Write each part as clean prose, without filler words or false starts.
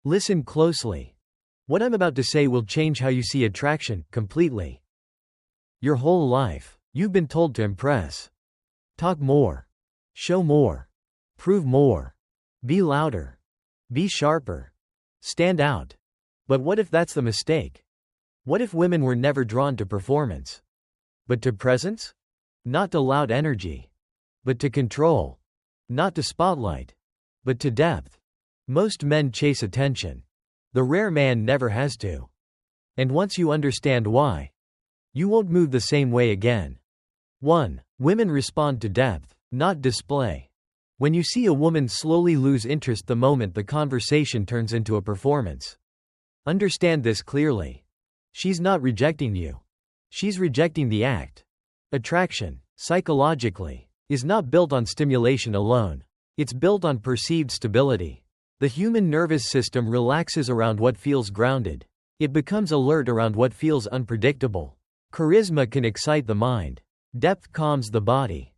Listen closely. What I'm about to say will change how you see attraction completely. Your whole life, you've been told to impress. Talk more. Show more. Prove more. Be louder. Be sharper. Stand out. But what if that's the mistake? What if women were never drawn to performance, but to presence? Not to loud energy, but to control. Not to spotlight, but to depth. Most men chase attention. The rare man never has to. And once you understand why, you won't move the same way again. 1. Women respond to depth, not display. When you see a woman slowly lose interest the moment the conversation turns into a performance, understand this clearly. She's not rejecting you. She's rejecting the act. Attraction, psychologically, is not built on stimulation alone. It's built on perceived stability. The human nervous system relaxes around what feels grounded. It becomes alert around what feels unpredictable. Charisma can excite the mind. Depth calms the body.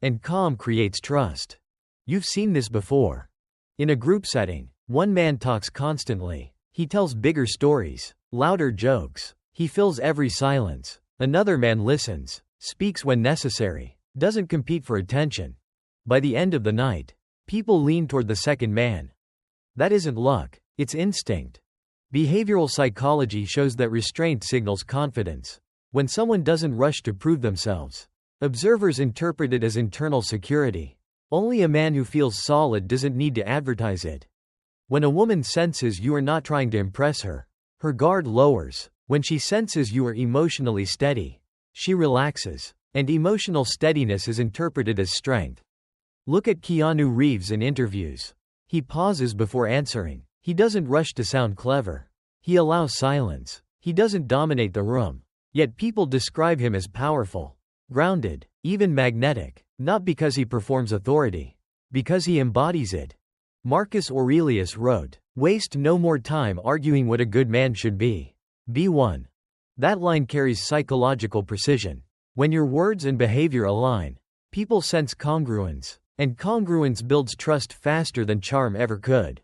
And calm creates trust. You've seen this before. In a group setting, one man talks constantly. He tells bigger stories, louder jokes. He fills every silence. Another man listens, speaks when necessary, doesn't compete for attention. By the end of the night, people lean toward the second man. That isn't luck, it's instinct. Behavioral psychology shows that restraint signals confidence. When someone doesn't rush to prove themselves, observers interpret it as internal security. Only a man who feels solid doesn't need to advertise it. When a woman senses you are not trying to impress her, her guard lowers. When she senses you are emotionally steady, she relaxes, and emotional steadiness is interpreted as strength. Look at Keanu Reeves in interviews. He pauses before answering. He doesn't rush to sound clever. He allows silence. He doesn't dominate the room. Yet people describe him as powerful, grounded, even magnetic, not because he performs authority, because he embodies it. Marcus Aurelius wrote, "Waste no more time arguing what a good man should be. Be one." That line carries psychological precision. When your words and behavior align, people sense congruence, and congruence builds trust faster than charm ever could.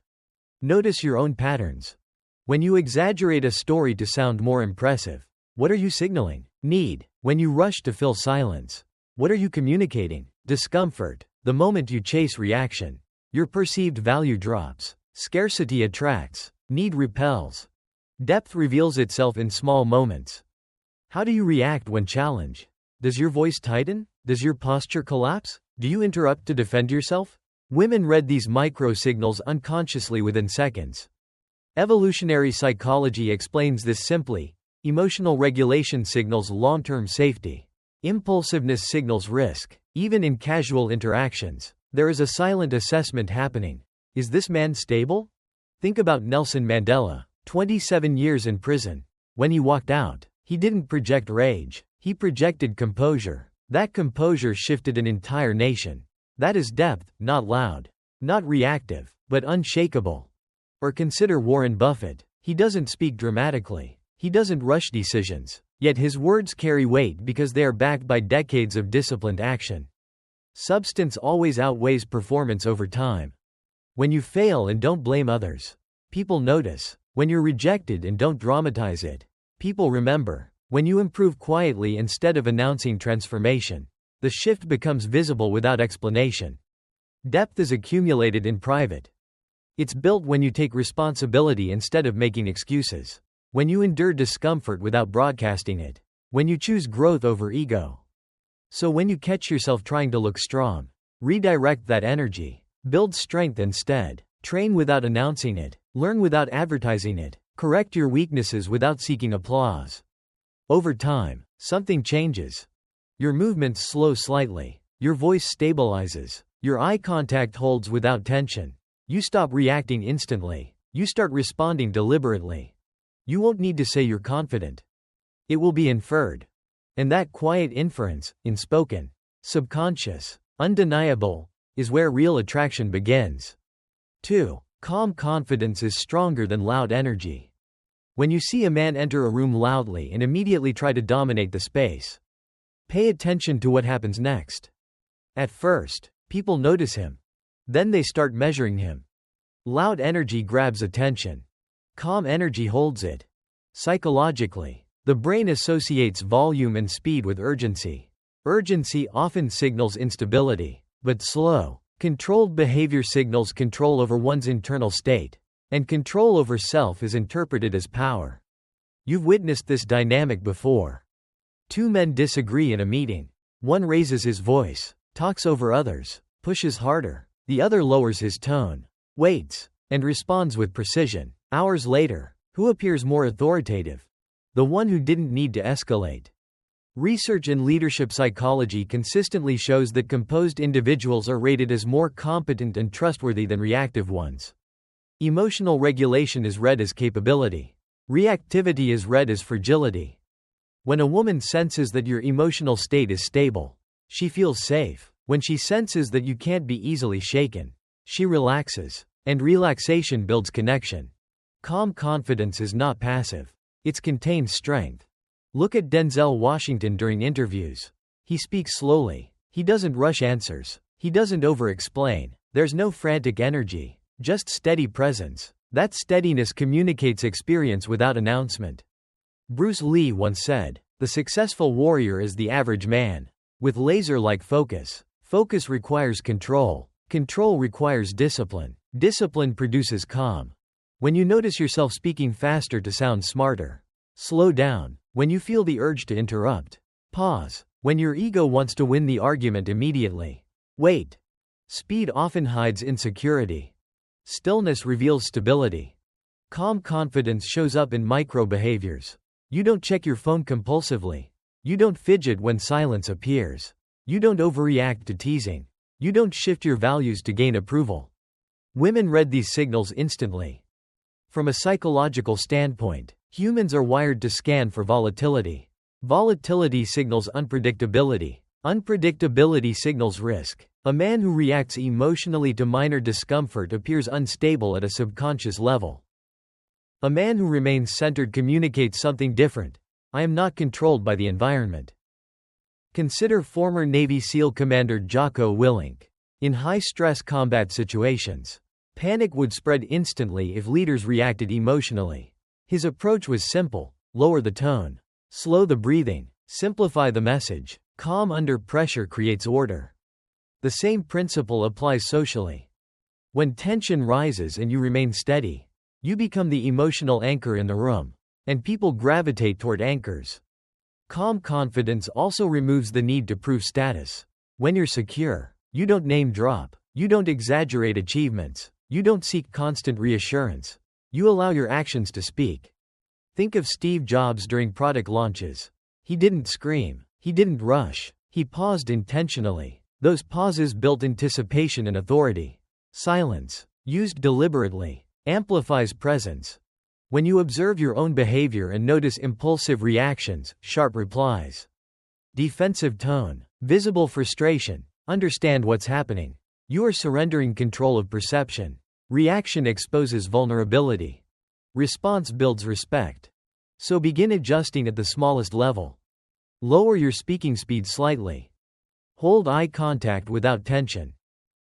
Notice your own patterns. When you exaggerate a story to sound more impressive, what are you signaling? Need. When you rush to fill silence, what are you communicating? Discomfort. The moment you chase reaction, your perceived value drops. Scarcity attracts. Need repels. Depth reveals itself in small moments. How do you react when challenged? Does your voice tighten? Does your posture collapse? Do you interrupt to defend yourself? Women read these micro-signals unconsciously within seconds. Evolutionary psychology explains this simply. Emotional regulation signals long-term safety. Impulsiveness signals risk. Even in casual interactions, there is a silent assessment happening. Is this man stable? Think about Nelson Mandela. 27 years in prison. When he walked out, he didn't project rage, he projected composure. That composure shifted an entire nation. That is depth, not loud, not reactive, but unshakable. Or consider Warren Buffett. He doesn't speak dramatically. He doesn't rush decisions. Yet his words carry weight because they are backed by decades of disciplined action. Substance always outweighs performance over time. When you fail and don't blame others, people notice. When you're rejected and don't dramatize it, people remember. When you improve quietly instead of announcing transformation, the shift becomes visible without explanation. Depth is accumulated in private. It's built when you take responsibility instead of making excuses. When you endure discomfort without broadcasting it. When you choose growth over ego. So when you catch yourself trying to look strong, redirect that energy. Build strength instead. Train without announcing it. Learn without advertising it. Correct your weaknesses without seeking applause. Over time, something changes. Your movements slow slightly. Your voice stabilizes. Your eye contact holds without tension. You stop reacting instantly. You start responding deliberately. You won't need to say you're confident. It will be inferred. And that quiet inference, unspoken, subconscious, undeniable, is where real attraction begins. 2. Calm confidence is stronger than loud energy. When you see a man enter a room loudly and immediately try to dominate the space, pay attention to what happens next. At first, people notice him. Then they start measuring him. Loud energy grabs attention. Calm energy holds it. Psychologically, the brain associates volume and speed with urgency. Urgency often signals instability, but slow, controlled behavior signals control over one's internal state, and control over self is interpreted as power. You've witnessed this dynamic before. Two men disagree in a meeting. One raises his voice, talks over others, pushes harder. The other lowers his tone, waits, and responds with precision. Hours later, who appears more authoritative? The one who didn't need to escalate. Research in leadership psychology consistently shows that composed individuals are rated as more competent and trustworthy than reactive ones. Emotional regulation is read as capability. Reactivity is read as fragility. When a woman senses that your emotional state is stable, she feels safe. When she senses that you can't be easily shaken, she relaxes. And relaxation builds connection. Calm confidence is not passive. It's contained strength. Look at Denzel Washington during interviews. He speaks slowly. He doesn't rush answers. He doesn't over-explain. There's no frantic energy, just steady presence. That steadiness communicates experience without announcement. Bruce Lee once said, "The successful warrior is the average man, with laser-like focus. Focus requires control. Control requires discipline. Discipline produces calm. When you notice yourself speaking faster to sound smarter, slow down. When you feel the urge to interrupt, pause. When your ego wants to win the argument immediately, wait. Speed often hides insecurity. Stillness reveals stability. Calm confidence shows up in micro behaviors. You don't check your phone compulsively. You don't fidget when silence appears. You don't overreact to teasing. You don't shift your values to gain approval. Women read these signals instantly. From a psychological standpoint, humans are wired to scan for volatility. Volatility signals unpredictability. Unpredictability signals risk. A man who reacts emotionally to minor discomfort appears unstable at a subconscious level. A man who remains centered communicates something different. I am not controlled by the environment. Consider former Navy SEAL Commander Jocko Willink. In high-stress combat situations, panic would spread instantly if leaders reacted emotionally. His approach was simple: lower the tone, slow the breathing, simplify the message. Calm under pressure creates order. The same principle applies socially. When tension rises and you remain steady, you become the emotional anchor in the room, and people gravitate toward anchors. Calm confidence also removes the need to prove status. When you're secure, you don't name drop, you don't exaggerate achievements, you don't seek constant reassurance. You allow your actions to speak. Think of Steve Jobs during product launches. He didn't scream, he didn't rush, he paused intentionally. Those pauses built anticipation and authority. Silence, used deliberately, amplifies presence. When you observe your own behavior and notice impulsive reactions, sharp replies, defensive tone, visible frustration, understand what's happening. You are surrendering control of perception. Reaction exposes vulnerability. Response builds respect. So begin adjusting at the smallest level. Lower your speaking speed slightly. Hold eye contact without tension.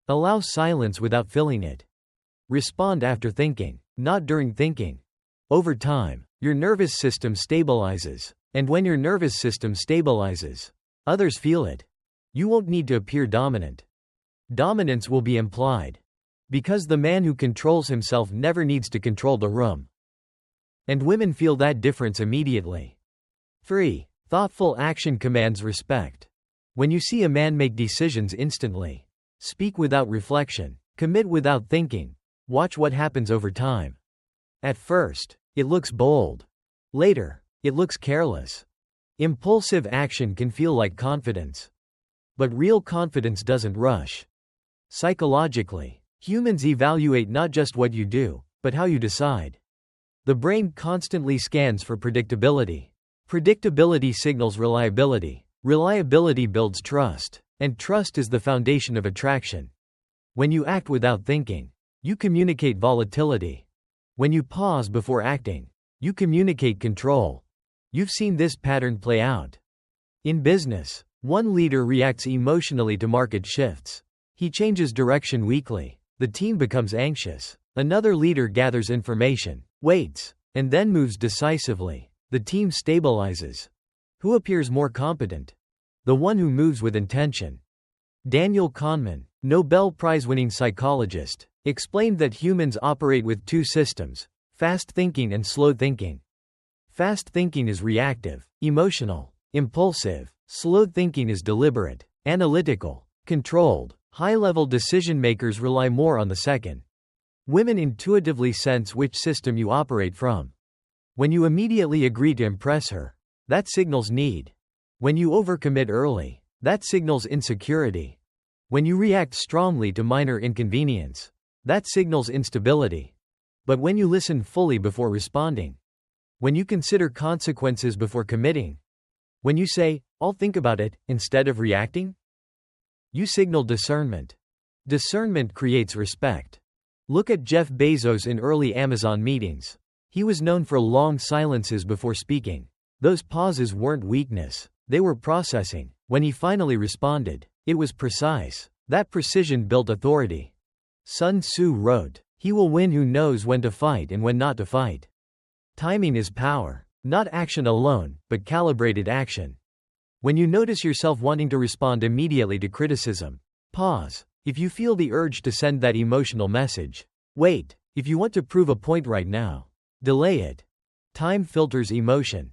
Allow silence without filling it. Respond after thinking, not during thinking. Over time, your nervous system stabilizes, and when your nervous system stabilizes, others feel it. You won't need to appear dominant. Dominance will be implied, because the man who controls himself never needs to control the room. And women feel that difference immediately. 3. Thoughtful action commands respect. When you see a man make decisions instantly, speak without reflection, commit without thinking, watch what happens over time. At first, it looks bold. Later, it looks careless. Impulsive action can feel like confidence. But real confidence doesn't rush. Psychologically, humans evaluate not just what you do, but how you decide. The brain constantly scans for predictability. Predictability signals reliability. Reliability builds trust, and trust is the foundation of attraction. When you act without thinking, you communicate volatility. When you pause before acting, you communicate control. You've seen this pattern play out. In business, one leader reacts emotionally to market shifts. He changes direction weakly. The team becomes anxious. Another leader gathers information, waits, and then moves decisively. The team stabilizes. Who appears more competent? The one who moves with intention. Daniel Kahneman, Nobel Prize-winning psychologist, explained that humans operate with two systems: fast thinking and slow thinking. Fast thinking is reactive, emotional, impulsive. Slow thinking is deliberate, analytical, controlled. High-level decision-makers rely more on the second. Women intuitively sense which system you operate from. When you immediately agree to impress her, that signals need. When you overcommit early, that signals insecurity. When you react strongly to minor inconvenience, that signals instability. But when you listen fully before responding, when you consider consequences before committing, when you say, "I'll think about it," instead of reacting, you signal discernment. Discernment creates respect. Look at Jeff Bezos in early Amazon meetings. He was known for long silences before speaking. Those pauses weren't weakness, they were processing. When he finally responded, it was precise. That precision built authority. Sun Tzu wrote, "He will win who knows when to fight and when not to fight." Timing is power. Not action alone, but calibrated action. When you notice yourself wanting to respond immediately to criticism, pause. If you feel the urge to send that emotional message, wait. If you want to prove a point right now, delay it. Time filters emotion.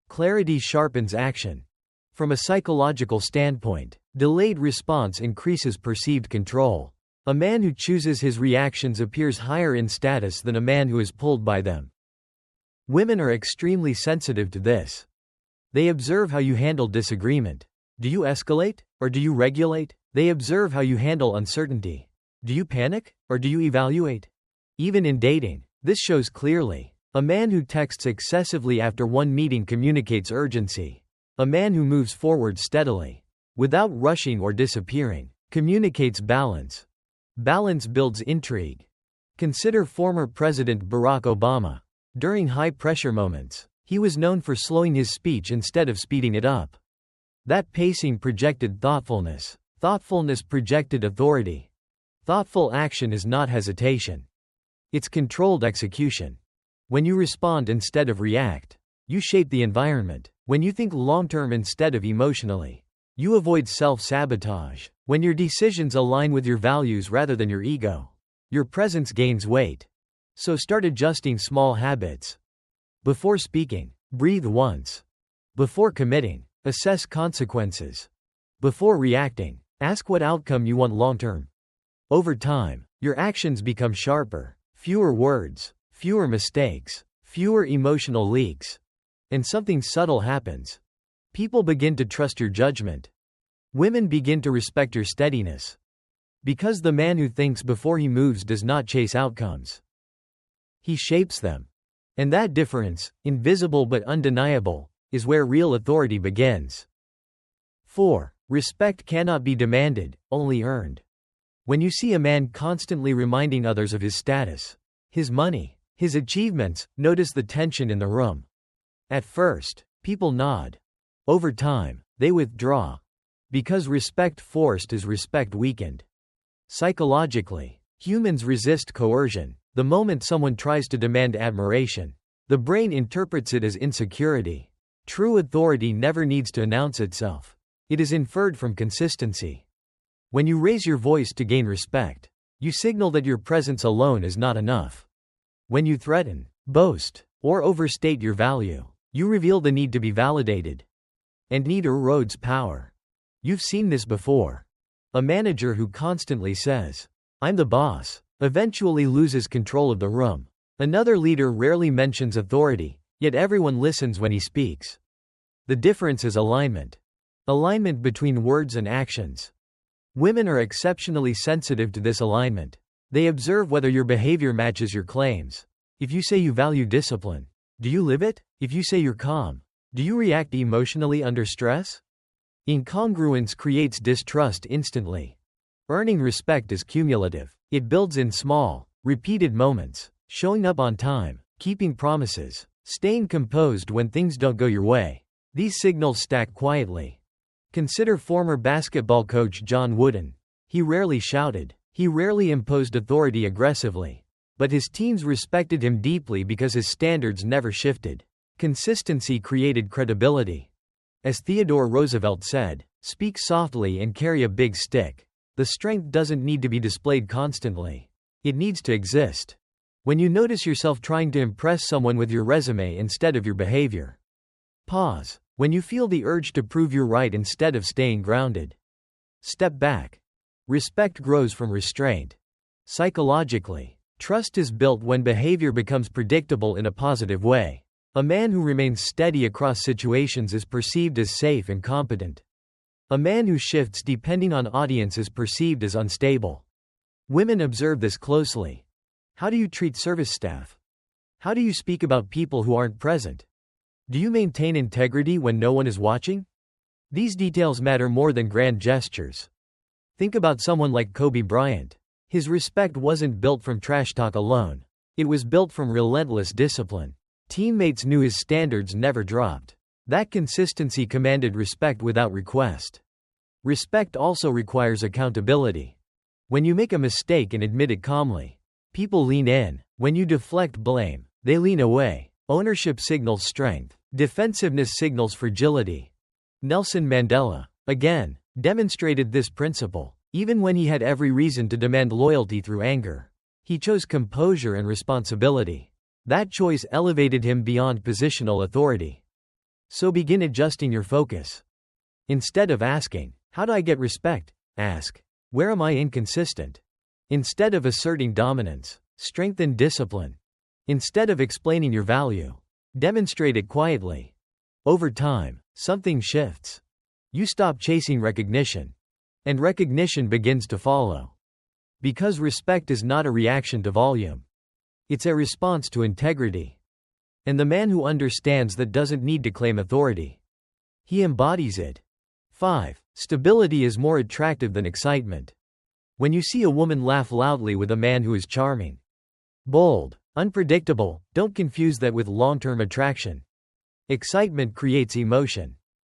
Clarity sharpens action. From a psychological standpoint, delayed response increases perceived control. A man who chooses his reactions appears higher in status than a man who is pulled by them. Women are extremely sensitive to this. They observe how you handle disagreement. Do you escalate, or do you regulate? They observe how you handle uncertainty. Do you panic, or do you evaluate? Even in dating, this shows clearly. A man who texts excessively after one meeting communicates urgency. A man who moves forward steadily, without rushing or disappearing, communicates balance. Balance builds intrigue. Consider former President Barack Obama. During high-pressure moments, he was known for slowing his speech instead of speeding it up. That pacing projected thoughtfulness. Thoughtfulness projected authority. Thoughtful action is not hesitation. It's controlled execution. When you respond instead of react, you shape the environment. When you think long-term instead of emotionally, you avoid self-sabotage. When your decisions align with your values rather than your ego, your presence gains weight. So start adjusting small habits. Before speaking, breathe once. Before committing, assess consequences. Before reacting, ask what outcome you want long-term. Over time, your actions become sharper. Fewer words, fewer mistakes, fewer emotional leaks. And something subtle happens. People begin to trust your judgment. Women begin to respect your steadiness. Because the man who thinks before he moves does not chase outcomes. He shapes them. And that difference, invisible but undeniable, is where real authority begins. 4. Respect cannot be demanded, only earned. When you see a man constantly reminding others of his status, his money, his achievements, notice the tension in the room. At first, people nod. Over time, they withdraw. Because respect forced is respect weakened. Psychologically, humans resist coercion. The moment someone tries to demand admiration, the brain interprets it as insecurity. True authority never needs to announce itself. It is inferred from consistency. When you raise your voice to gain respect, you signal that your presence alone is not enough. When you threaten, boast, or overstate your value, you reveal the need to be validated. And need erodes power. You've seen this before. A manager who constantly says, "I'm the boss," eventually loses control of the room. Another leader rarely mentions authority, yet everyone listens when he speaks. The difference is alignment. Alignment between words and actions. Women are exceptionally sensitive to this alignment. They observe whether your behavior matches your claims. If you say you value discipline, do you live it? If you say you're calm, do you react emotionally under stress? Incongruence creates distrust instantly. Earning respect is cumulative. It builds in small, repeated moments. Showing up on time, keeping promises, staying composed when things don't go your way. These signals stack quietly. Consider former basketball coach John Wooden. He rarely shouted. He rarely imposed authority aggressively. But his teams respected him deeply because his standards never shifted. Consistency created credibility. As Theodore Roosevelt said, "Speak softly and carry a big stick." The strength doesn't need to be displayed constantly. It needs to exist. When you notice yourself trying to impress someone with your resume instead of your behavior, pause. When you feel the urge to prove you're right instead of staying grounded, step back. Respect grows from restraint. Psychologically, trust is built when behavior becomes predictable in a positive way. A man who remains steady across situations is perceived as safe and competent. A man who shifts depending on audience is perceived as unstable. Women observe this closely. How do you treat service staff? How do you speak about people who aren't present? Do you maintain integrity when no one is watching? These details matter more than grand gestures. Think about someone like Kobe Bryant. His respect wasn't built from trash talk alone. It was built from relentless discipline. Teammates knew his standards never dropped. That consistency commanded respect without request. Respect also requires accountability. When you make a mistake and admit it calmly, people lean in. When you deflect blame, they lean away. Ownership signals strength. Defensiveness signals fragility. Nelson Mandela, again, demonstrated this principle. Even when he had every reason to demand loyalty through anger, he chose composure and responsibility. That choice elevated him beyond positional authority. So begin adjusting your focus. Instead of asking, "How do I get respect?" ask, "Where am I inconsistent?" Instead of asserting dominance, strengthen discipline. Instead of explaining your value, demonstrate it quietly. Over time, something shifts. You stop chasing recognition, and recognition begins to follow. Because respect is not a reaction to volume. It's a response to integrity. And the man who understands that doesn't need to claim authority. He embodies it. 5. Stability is more attractive than excitement. When you see a woman laugh loudly with a man who is charming, bold, unpredictable, don't confuse that with long-term attraction. Excitement creates emotion.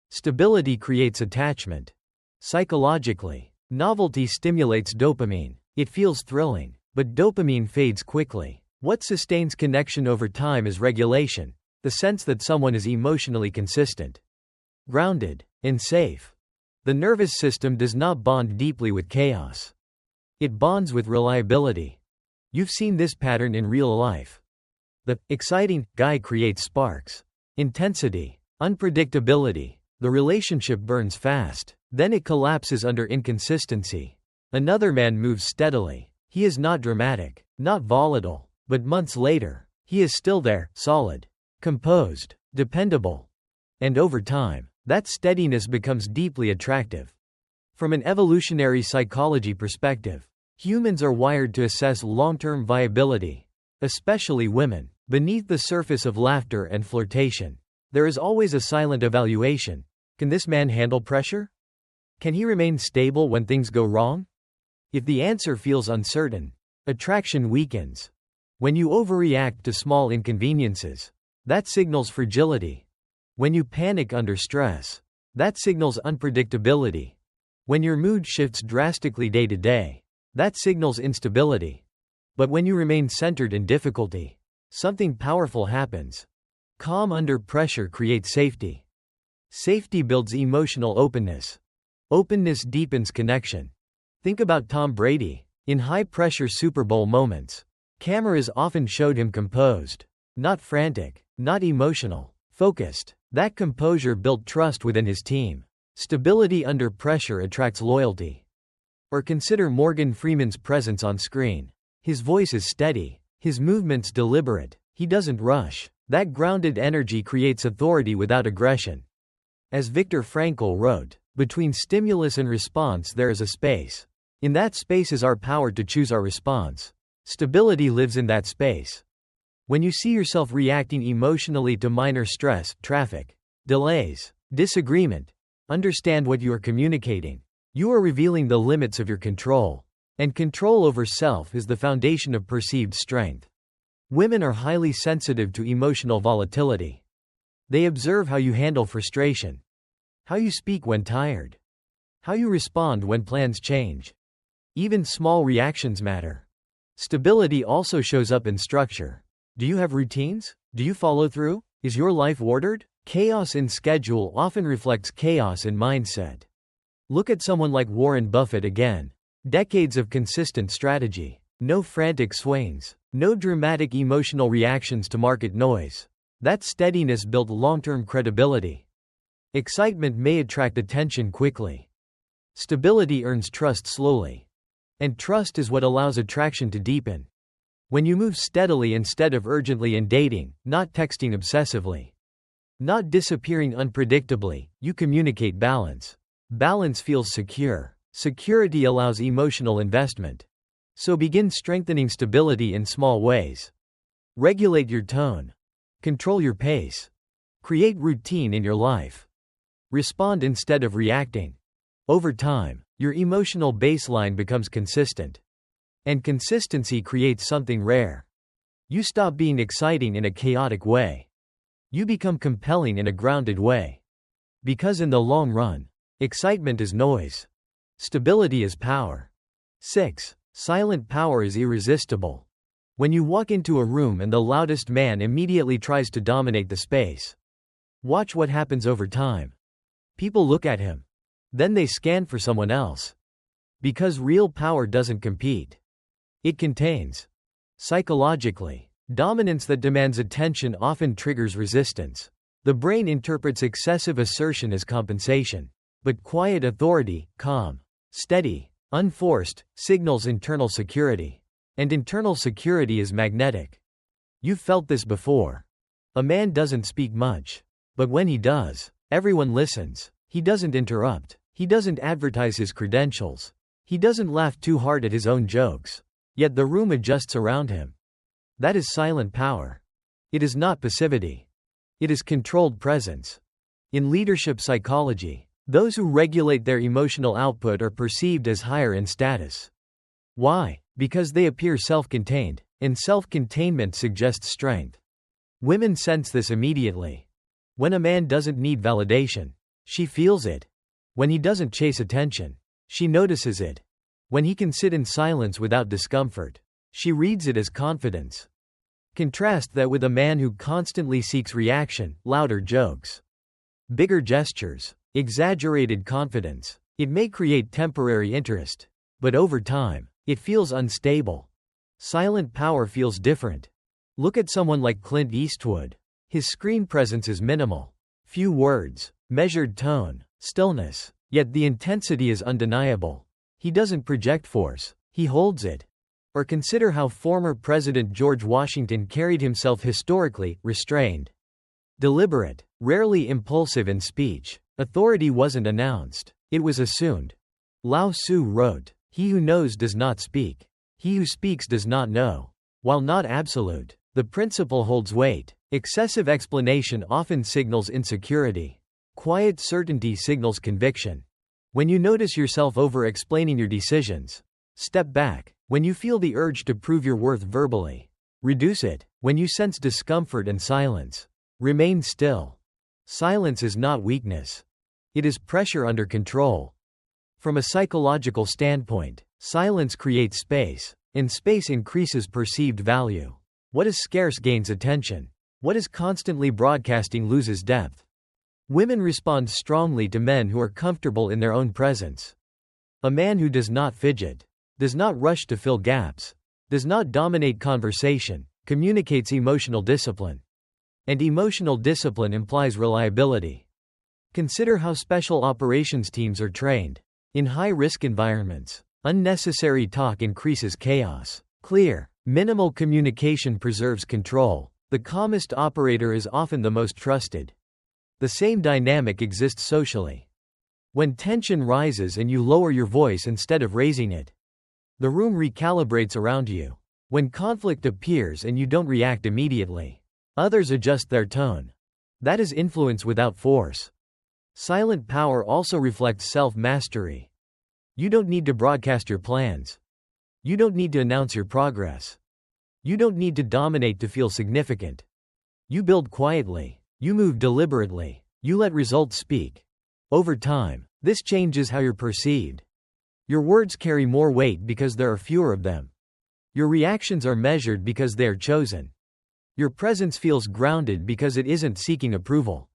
Stability creates attachment. Psychologically, novelty stimulates dopamine. It feels thrilling, but dopamine fades quickly. What sustains connection over time is regulation, the sense that someone is emotionally consistent, grounded, and safe. The nervous system does not bond deeply with chaos. It bonds with reliability. You've seen this pattern in real life. The exciting guy creates sparks, intensity, unpredictability. The relationship burns fast, then it collapses under inconsistency. Another man moves steadily. He is not dramatic, not volatile, but months later, he is still there, solid, composed, dependable. And over time, that steadiness becomes deeply attractive. From an evolutionary psychology perspective, humans are wired to assess long-term viability, especially women. Beneath the surface of laughter and flirtation, there is always a silent evaluation. Can this man handle pressure? Can he remain stable when things go wrong? If the answer feels uncertain, attraction weakens. When you overreact to small inconveniences, that signals fragility. When you panic under stress, that signals unpredictability. When your mood shifts drastically day to day, that signals instability. But when you remain centered in difficulty, something powerful happens. Calm under pressure creates safety. Safety builds emotional openness. Openness deepens connection. Think about Tom Brady. In high-pressure Super Bowl moments, cameras often showed him composed, not frantic, not emotional, focused. That composure built trust within his team. Stability under pressure attracts loyalty. Or consider Morgan Freeman's presence on screen. His voice is steady, his movements deliberate, he doesn't rush. That grounded energy creates authority without aggression. As Viktor Frankl wrote, between stimulus and response there is a space. In that space is our power to choose our response. Stability lives in that space. When you see yourself reacting emotionally to minor stress, traffic, delays, disagreement, understand what you are communicating. You are revealing the limits of your control. And control over self is the foundation of perceived strength. Women are highly sensitive to emotional volatility. They observe how you handle frustration, how you speak when tired, how you respond when plans change. Even small reactions matter. Stability also shows up in structure. Do you have routines? Do you follow through? Is your life ordered? Chaos in schedule often reflects chaos in mindset. Look at someone like Warren Buffett again. Decades of consistent strategy. No frantic swings. No dramatic emotional reactions to market noise. That steadiness built long-term credibility. Excitement may attract attention quickly. Stability earns trust slowly. And trust is what allows attraction to deepen. When you move steadily instead of urgently in dating, not texting obsessively, not disappearing unpredictably, you communicate balance. Balance feels secure. Security allows emotional investment. So begin strengthening stability in small ways. Regulate your tone. Control your pace. Create routine in your life. Respond instead of reacting. Over time, your emotional baseline becomes consistent. And consistency creates something rare. You stop being exciting in a chaotic way. You become compelling in a grounded way. Because in the long run, excitement is noise. Stability is power. 6. Silent power is irresistible. When you walk into a room and the loudest man immediately tries to dominate the space, watch what happens over time. People look at him. Then they scan for someone else. Because real power doesn't compete. It contains. Psychologically, dominance that demands attention often triggers resistance. The brain interprets excessive assertion as compensation. But quiet authority, calm, steady, unforced, signals internal security. And internal security is magnetic. You've felt this before. A man doesn't speak much. But when he does, everyone listens. He doesn't interrupt. He doesn't advertise his credentials. He doesn't laugh too hard at his own jokes. Yet the room adjusts around him. That is silent power. It is not passivity. It is controlled presence. In leadership psychology, those who regulate their emotional output are perceived as higher in status. Why? Because they appear self-contained, and self-containment suggests strength. Women sense this immediately. When a man doesn't need validation, she feels it. When he doesn't chase attention, she notices it. When he can sit in silence without discomfort, she reads it as confidence. Contrast that with a man who constantly seeks reaction, louder jokes, bigger gestures, exaggerated confidence. It may create temporary interest, but over time, it feels unstable. Silent power feels different. Look at someone like Clint Eastwood. His screen presence is minimal. Few words, measured tone, stillness. Yet the intensity is undeniable. He doesn't project force, he holds it. Or consider how former President George Washington carried himself historically, restrained, deliberate, rarely impulsive in speech. Authority wasn't announced, it was assumed. Lao Tzu wrote, "He who knows does not speak. He who speaks does not know." While not absolute, the principle holds weight. Excessive explanation often signals insecurity. Quiet certainty signals conviction. When you notice yourself over-explaining your decisions, step back. When you feel the urge to prove your worth verbally, reduce it. When you sense discomfort and silence, remain still. Silence is not weakness. It is pressure under control. From a psychological standpoint, silence creates space, and space increases perceived value. What is scarce gains attention. What is constantly broadcasting loses depth. Women respond strongly to men who are comfortable in their own presence. A man who does not fidget, does not rush to fill gaps, does not dominate conversation, communicates emotional discipline. And emotional discipline implies reliability. Consider how special operations teams are trained. In high-risk environments, unnecessary talk increases chaos. Clear, minimal communication preserves control. The calmest operator is often the most trusted. The same dynamic exists socially. When tension rises and you lower your voice instead of raising it, the room recalibrates around you. When conflict appears and you don't react immediately, others adjust their tone. That is influence without force. Silent power also reflects self-mastery. You don't need to broadcast your plans. You don't need to announce your progress. You don't need to dominate to feel significant. You build quietly. You move deliberately. You let results speak. Over time, this changes how you're perceived. Your words carry more weight because there are fewer of them. Your reactions are measured because they are chosen. Your presence feels grounded because it isn't seeking approval.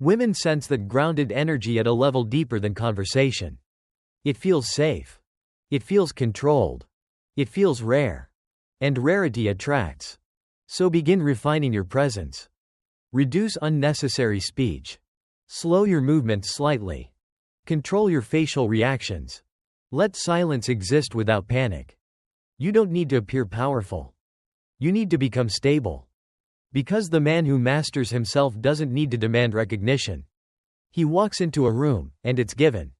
Women sense that grounded energy at a level deeper than conversation. It feels safe. It feels controlled. It feels rare. And rarity attracts. So begin refining your presence. Reduce unnecessary speech. Slow your movements slightly. Control your facial reactions. Let silence exist without panic. You don't need to appear powerful. You need to become stable. Because the man who masters himself doesn't need to demand recognition. He walks into a room, and it's given.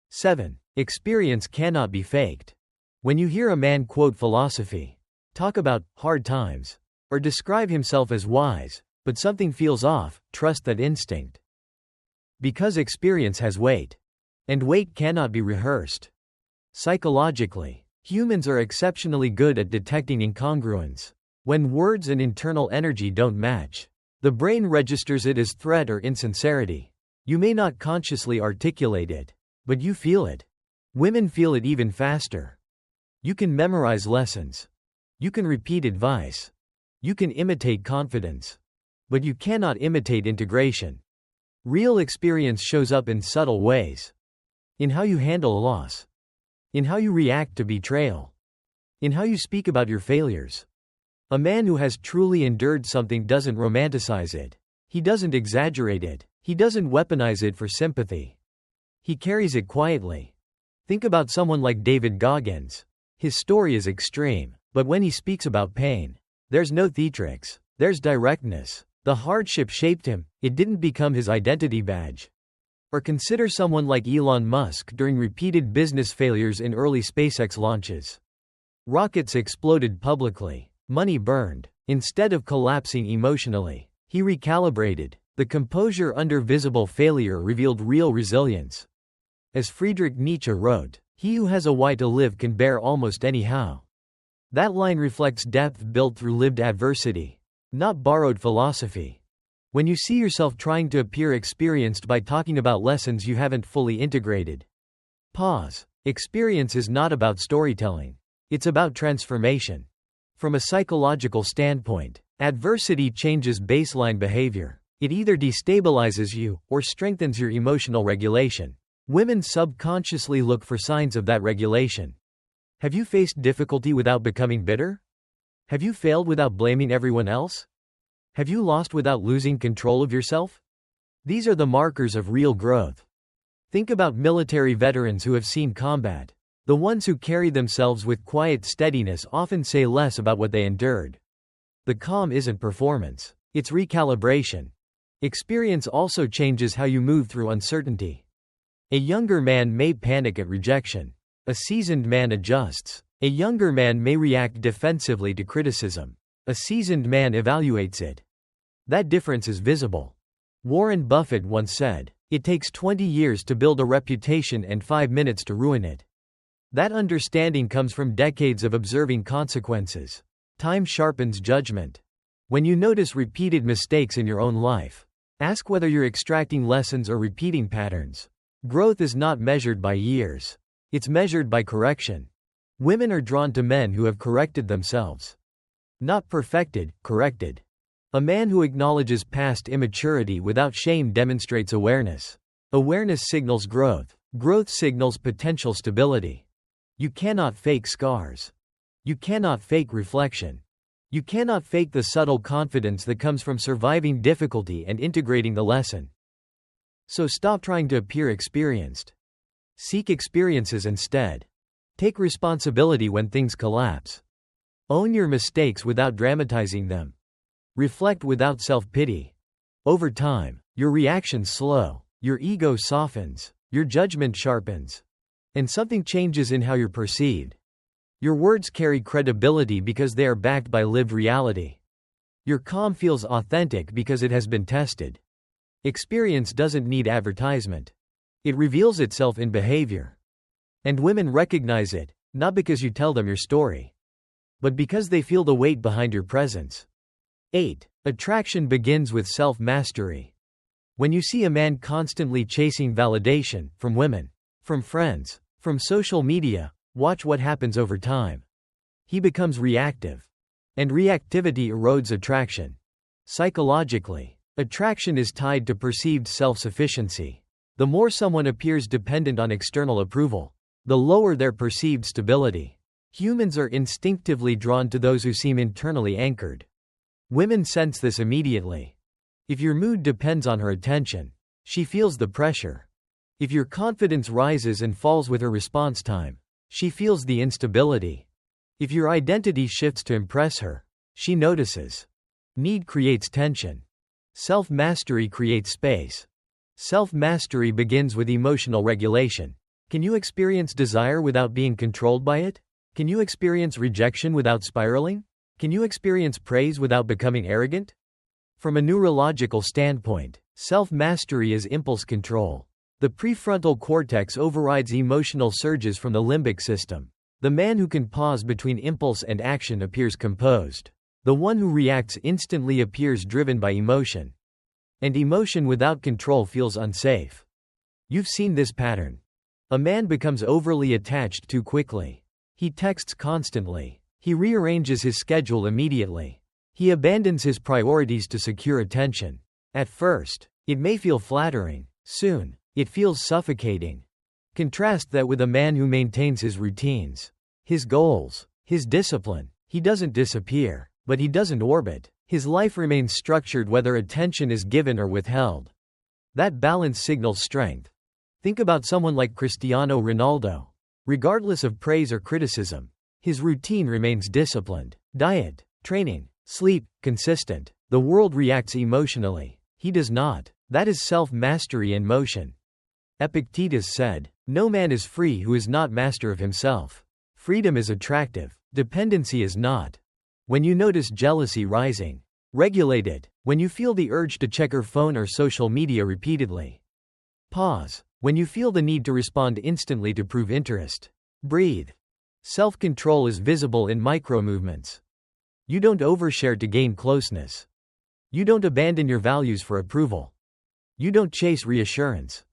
7. Experience cannot be faked. When you hear a man quote philosophy, talk about hard times, or describe himself as wise, but something feels off, trust that instinct. Because experience has weight. And weight cannot be rehearsed. Psychologically, humans are exceptionally good at detecting incongruence. When words and internal energy don't match, the brain registers it as threat or insincerity. You may not consciously articulate it, but you feel it. Women feel it even faster. You can memorize lessons. You can repeat advice. You can imitate confidence. But you cannot imitate integration. Real experience shows up in subtle ways. In how you handle loss. In how you react to betrayal. In how you speak about your failures. A man who has truly endured something doesn't romanticize it. He doesn't exaggerate it. He doesn't weaponize it for sympathy. He carries it quietly. Think about someone like David Goggins. His story is extreme, but when he speaks about pain, there's no theatrics, there's directness. The hardship shaped him, it didn't become his identity badge. Or consider someone like Elon Musk during repeated business failures in early SpaceX launches. Rockets exploded publicly. Money burned. Instead of collapsing emotionally, he recalibrated. The composure under visible failure revealed real resilience. As Friedrich Nietzsche wrote, "He who has a why to live can bear almost anyhow." That line reflects depth built through lived adversity, not borrowed philosophy. When you see yourself trying to appear experienced by talking about lessons you haven't fully integrated, pause. Experience is not about storytelling. It's about transformation. From a psychological standpoint, adversity changes baseline behavior. It either destabilizes you, or strengthens your emotional regulation. Women subconsciously look for signs of that regulation. Have you faced difficulty without becoming bitter? Have you failed without blaming everyone else? Have you lost without losing control of yourself? These are the markers of real growth. Think about military veterans who have seen combat. The ones who carry themselves with quiet steadiness often say less about what they endured. The calm isn't performance, it's recalibration. Experience also changes how you move through uncertainty. A younger man may panic at rejection. A seasoned man adjusts. A younger man may react defensively to criticism. A seasoned man evaluates it. That difference is visible. Warren Buffett once said, "It takes 20 years to build a reputation and 5 minutes to ruin it." That understanding comes from decades of observing consequences. Time sharpens judgment. When you notice repeated mistakes in your own life, ask whether you're extracting lessons or repeating patterns. Growth is not measured by years. It's measured by correction. Women are drawn to men who have corrected themselves. Not perfected, corrected. A man who acknowledges past immaturity without shame demonstrates awareness. Awareness signals growth. Growth signals potential stability. You cannot fake scars. You cannot fake reflection. You cannot fake the subtle confidence that comes from surviving difficulty and integrating the lesson. So stop trying to appear experienced. Seek experiences instead. Take responsibility when things collapse. Own your mistakes without dramatizing them. Reflect without self-pity. Over time, your reactions slow, your ego softens, your judgment sharpens. And something changes in how you're perceived. Your words carry credibility because they are backed by lived reality. Your calm feels authentic because it has been tested. Experience doesn't need advertisement. It reveals itself in behavior. And women recognize it, not because you tell them your story, but because they feel the weight behind your presence. 8. Attraction begins with self-mastery. When you see a man constantly chasing validation, from women, from friends, from social media, watch what happens over time. he becomes reactive. And reactivity erodes attraction. Psychologically, attraction is tied to perceived self-sufficiency. The more someone appears dependent on external approval, the lower their perceived stability. Humans are instinctively drawn to those who seem internally anchored. Women sense this immediately. If your mood depends on her attention, she feels the pressure. If your confidence rises and falls with her response time, she feels the instability. If your identity shifts to impress her, she notices. Need creates tension. Self-mastery creates space. Self-mastery begins with emotional regulation. Can you experience desire without being controlled by it? Can you experience rejection without spiraling? Can you experience praise without becoming arrogant? From a neurological standpoint, self-mastery is impulse control. The prefrontal cortex overrides emotional surges from the limbic system. The man who can pause between impulse and action appears composed. The one who reacts instantly appears driven by emotion. And emotion without control feels unsafe. You've seen this pattern. A man becomes overly attached too quickly. He texts constantly. He rearranges his schedule immediately. He abandons his priorities to secure attention. At first, it may feel flattering. Soon, it feels suffocating. Contrast that with a man who maintains his routines, his goals, his discipline. He doesn't disappear, but he doesn't orbit. His life remains structured whether attention is given or withheld. That balance signals strength. Think about someone like Cristiano Ronaldo. Regardless of praise or criticism, his routine remains disciplined. Diet, training, sleep, consistent. The world reacts emotionally. He does not. That is self-mastery in motion. Epictetus said, "No man is free who is not master of himself." Freedom is attractive. Dependency is not. When you notice jealousy rising, regulate it. When you feel the urge to check your phone or social media repeatedly, pause. When you feel the need to respond instantly to prove interest, breathe. Self-control is visible in micro-movements. You don't overshare to gain closeness. You don't abandon your values for approval. You don't chase reassurance.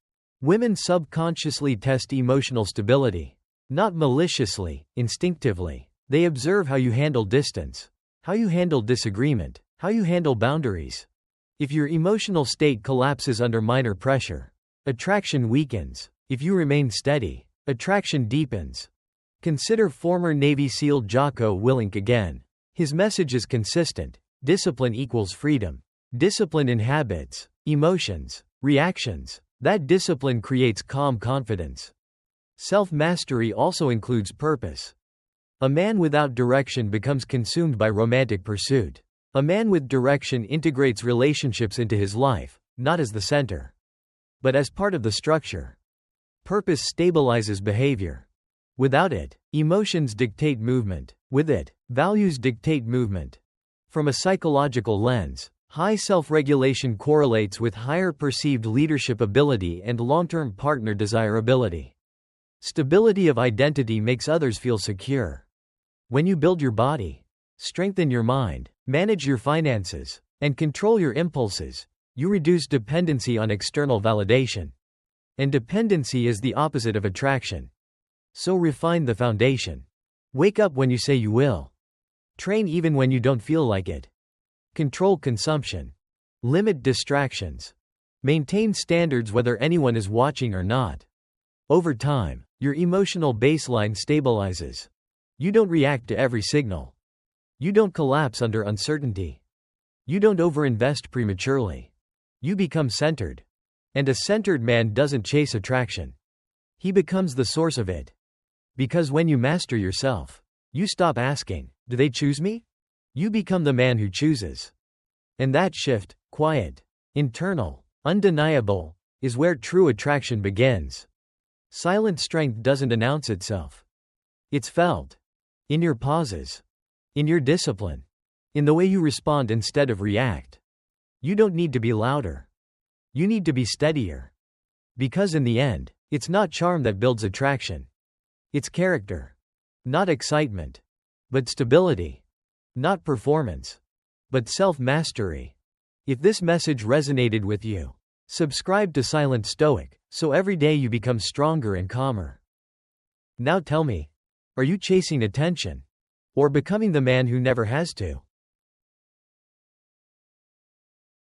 Women subconsciously test emotional stability. Not maliciously, instinctively. They observe how you handle distance, how you handle disagreement, how you handle boundaries. If your emotional state collapses under minor pressure, attraction weakens. If you remain steady, attraction deepens. Consider former Navy SEAL Jocko Willink again. His message is consistent. Discipline equals freedom. Discipline in habits, emotions, reactions. That discipline creates calm confidence. Self-mastery also includes purpose. A man without direction becomes consumed by romantic pursuit. A man with direction integrates relationships into his life, not as the center, but as part of the structure. Purpose stabilizes behavior. Without it, emotions dictate movement. With it, values dictate movement. From a psychological lens, high self-regulation correlates with higher perceived leadership ability and long-term partner desirability. Stability of identity makes others feel secure. When you build your body, strengthen your mind, manage your finances, and control your impulses, you reduce dependency on external validation. And dependency is the opposite of attraction. So refine the foundation. Wake up when you say you will. Train even when you don't feel like it. Control consumption. Limit distractions. Maintain standards whether anyone is watching or not. Over time, your emotional baseline stabilizes. You don't react to every signal. You don't collapse under uncertainty. You don't overinvest prematurely. You become centered. And a centered man doesn't chase attraction. He becomes the source of it. Because when you master yourself, you stop asking, "Do they choose me?" You become the man who chooses. And that shift, quiet, internal, undeniable, is where true attraction begins. Silent strength doesn't announce itself. It's felt. In your pauses. In your discipline. In the way you respond instead of react. You don't need to be louder. You need to be steadier. Because in the end, it's not charm that builds attraction. It's character. Not excitement. But stability. Not performance. But self-mastery. If this message resonated with you, subscribe to Silent Stoic, so every day you become stronger and calmer. Now tell me, are you chasing attention? Or becoming the man who never has to.